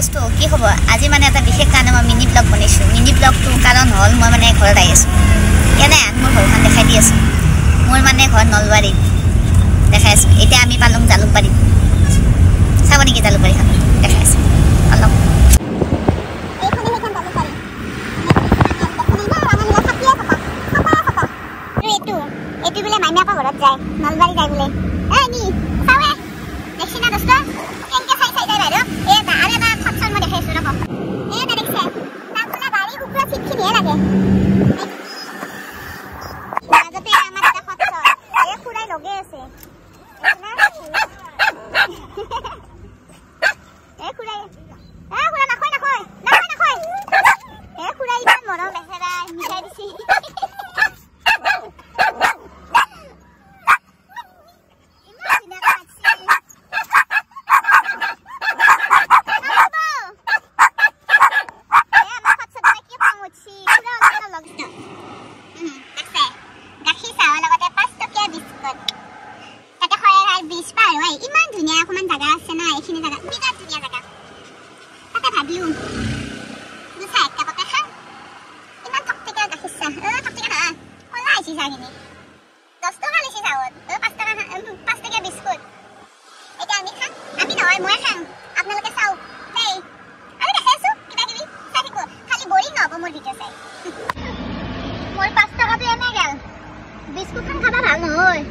দোস্ত কি খবৰ আজি মানে এটা বিশেষ কাৰণে মই মিনি ব্লগ বনাইছোঁ মিনি ব্লগটো কাৰণ হ'ল মই মানে ঘৰত আহি আছোঁ কেনে মোৰ ঘৰখন দেখাই দি আছোঁ মোৰ মানে ঘৰ নলবাৰীত দেখাই আছোঁ এতিয়া আমি পালোঁ জালুকবাৰীত চাব নেকি জালুকবাৰীখন দেখাই আছোঁ অলপ এইটো বোলে মাইনাকৰ ঘৰত যায় নলবাৰী যায় বোলে এই নি চাৱে দেখছি না দোস্ত কেনেকৈ চাই চাই যায় বাইদেউ এই আৰু এটা ফটচন মই দেখাইছোঁ ৰ'ব এই এটা দেখিছে তাক বোলে গাড়ী কুকুৰা চিটখিনিহে লাগে মাজতে আমাৰ এটা ফটচন এই খুৰাই লগে আছে এই খুৰাই নাখয় এই খুৰাই ইমান মৰম বেচেৰা মিঠাই দিছি ইমান ধুনীয়া অকমান জাগা আছে না এইখিনি জাগা বিৰাট ধুনীয়া জাগা তাতে ভাবিলো চাহ এক কাপতে খাম ইমান থকথকীয়া গাখীৰ চাহ থকথকীয়া নহয় কলা আহিছে চাহখিনি 10 টকা লৈছে চাহত 5 টকা বিস্কুট এতিয়া আমি খাম আমি নহয় মই খাম আপোনালোকে চাওক দেই আমি দেখাই আছো কিবা কিবি চাই থাকিব খালি বৰিং নহ'ব মোৰ ভিডিঅ' চাই মোৰ 5 টকাটো এনে গেল বিস্কুটখন খাবা ভাল নহয়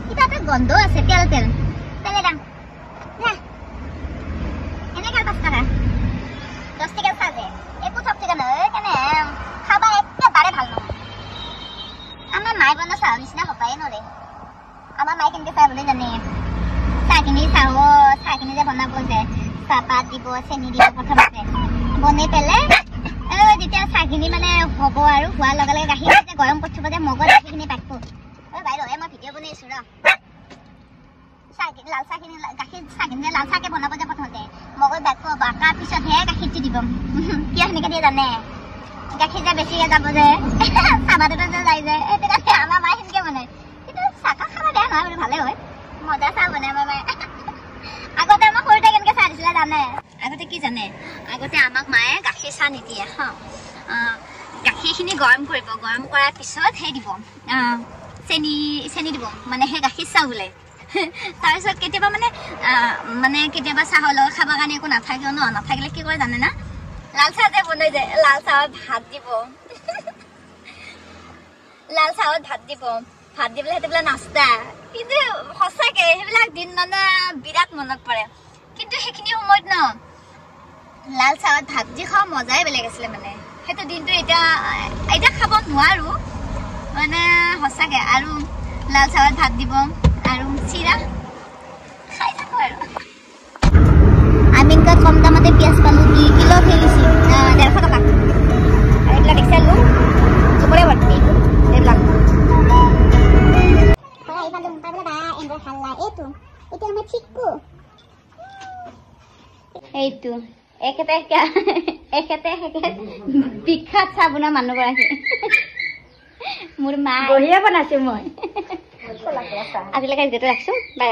কিবা এটা গন্ধ আছে তেল তেলে দাম এনে কাল 5 টাকা 10 টাকা সাজে একো সব টাকা নয় কেনে খাবা একেবারে ভাল নহয় আমার মাই বনা চাহ নিচিনা হপাই নৰে আমার মাই কেনেকে চাহ বলে জানে চাহখিনি চাহখিনি যে বনাব যে চাহপাত দিব চেনি দিব প্ৰথমতে বনাই পেলাই যেতিয়া চাহখিনি মানে হ'ব আৰু হোৱাৰ লগে লগে গাখীৰ যে গৰম কৰি থব যে মগজ গাখীৰখিনি পাকব বাইদেউ মই ভিডিঅ' বনাইছোঁ ৰ লাল চাহখিনি গাখীৰ চাহখিনি লাল চাহকে বনাব যে প্ৰথমতে মগজ বাকব বাকাৰ পিছতহে গাখীৰটো দিব কিয় সেনেকৈ দিয়ে জানে গাখীৰ যে বেছিকৈ যাব যে চাহপাততে যে যায় যে সেইটো কাৰণে আমাৰ মায়ে সেনেকৈ বনায় কিন্তু চাহকাপ খাব বেয়া নহয় বুলি ভালে হয় মজা চাহ বনায় আমাৰ মায়ে আগতে আমাক সৰুতে কেনেকৈ চাহ দিছিলে জানে আগতে কি জানে আগতে আমাক মায়ে গাখীৰ চাহ নিদিয়ে হা গাখীৰখিনি গৰম কৰিব গৰম কৰাৰ পিছত সেই দিব চেনি দিব মানে সেই গাখীৰ চাহ বোলে তাৰপিছত কেতিয়াবা মানে কেতিয়াবা চাহৰ লগত খাবৰ কাৰণে একো নাথাকিও নাথাকিলে কি কৰে জানে না লাল চাহ যে বনাই যায় লাল চাহত ভাত দিব লাল চাহত ভাত দি পেলাই সেইটো বোলে নাস্তা কিন্তু সঁচাকে সেইবিলাক দিন মানে বিৰাট মনত পৰে কিন্তু সেইখিনি সময়ত ন লাল চাহত ভাত দি খোৱা মজাই বেলেগ আছিলে মানে সেইটো দিনটো এতিয়া খাব নোৱাৰো মানে সঁচাকে আৰু লাল চাহত ভাত দিব আৰু চিৰা খাই থাকো আৰু আমি কম দামতে পিঁয়াজ পালোঁ কিলো ফেৰিছি 150 টকা আৰু এইবিলাক দেখিছে আলু চবৰে ভৰ্তি এইবিলাক এইটো একেতে বিখ্যাত চাহ বনোৱা মানুহগৰাকী মোৰ মা বঢ়িয়া বনাইছো মই আজিলৈকে ভিডিঅ'টো ৰাখিছোঁ বাই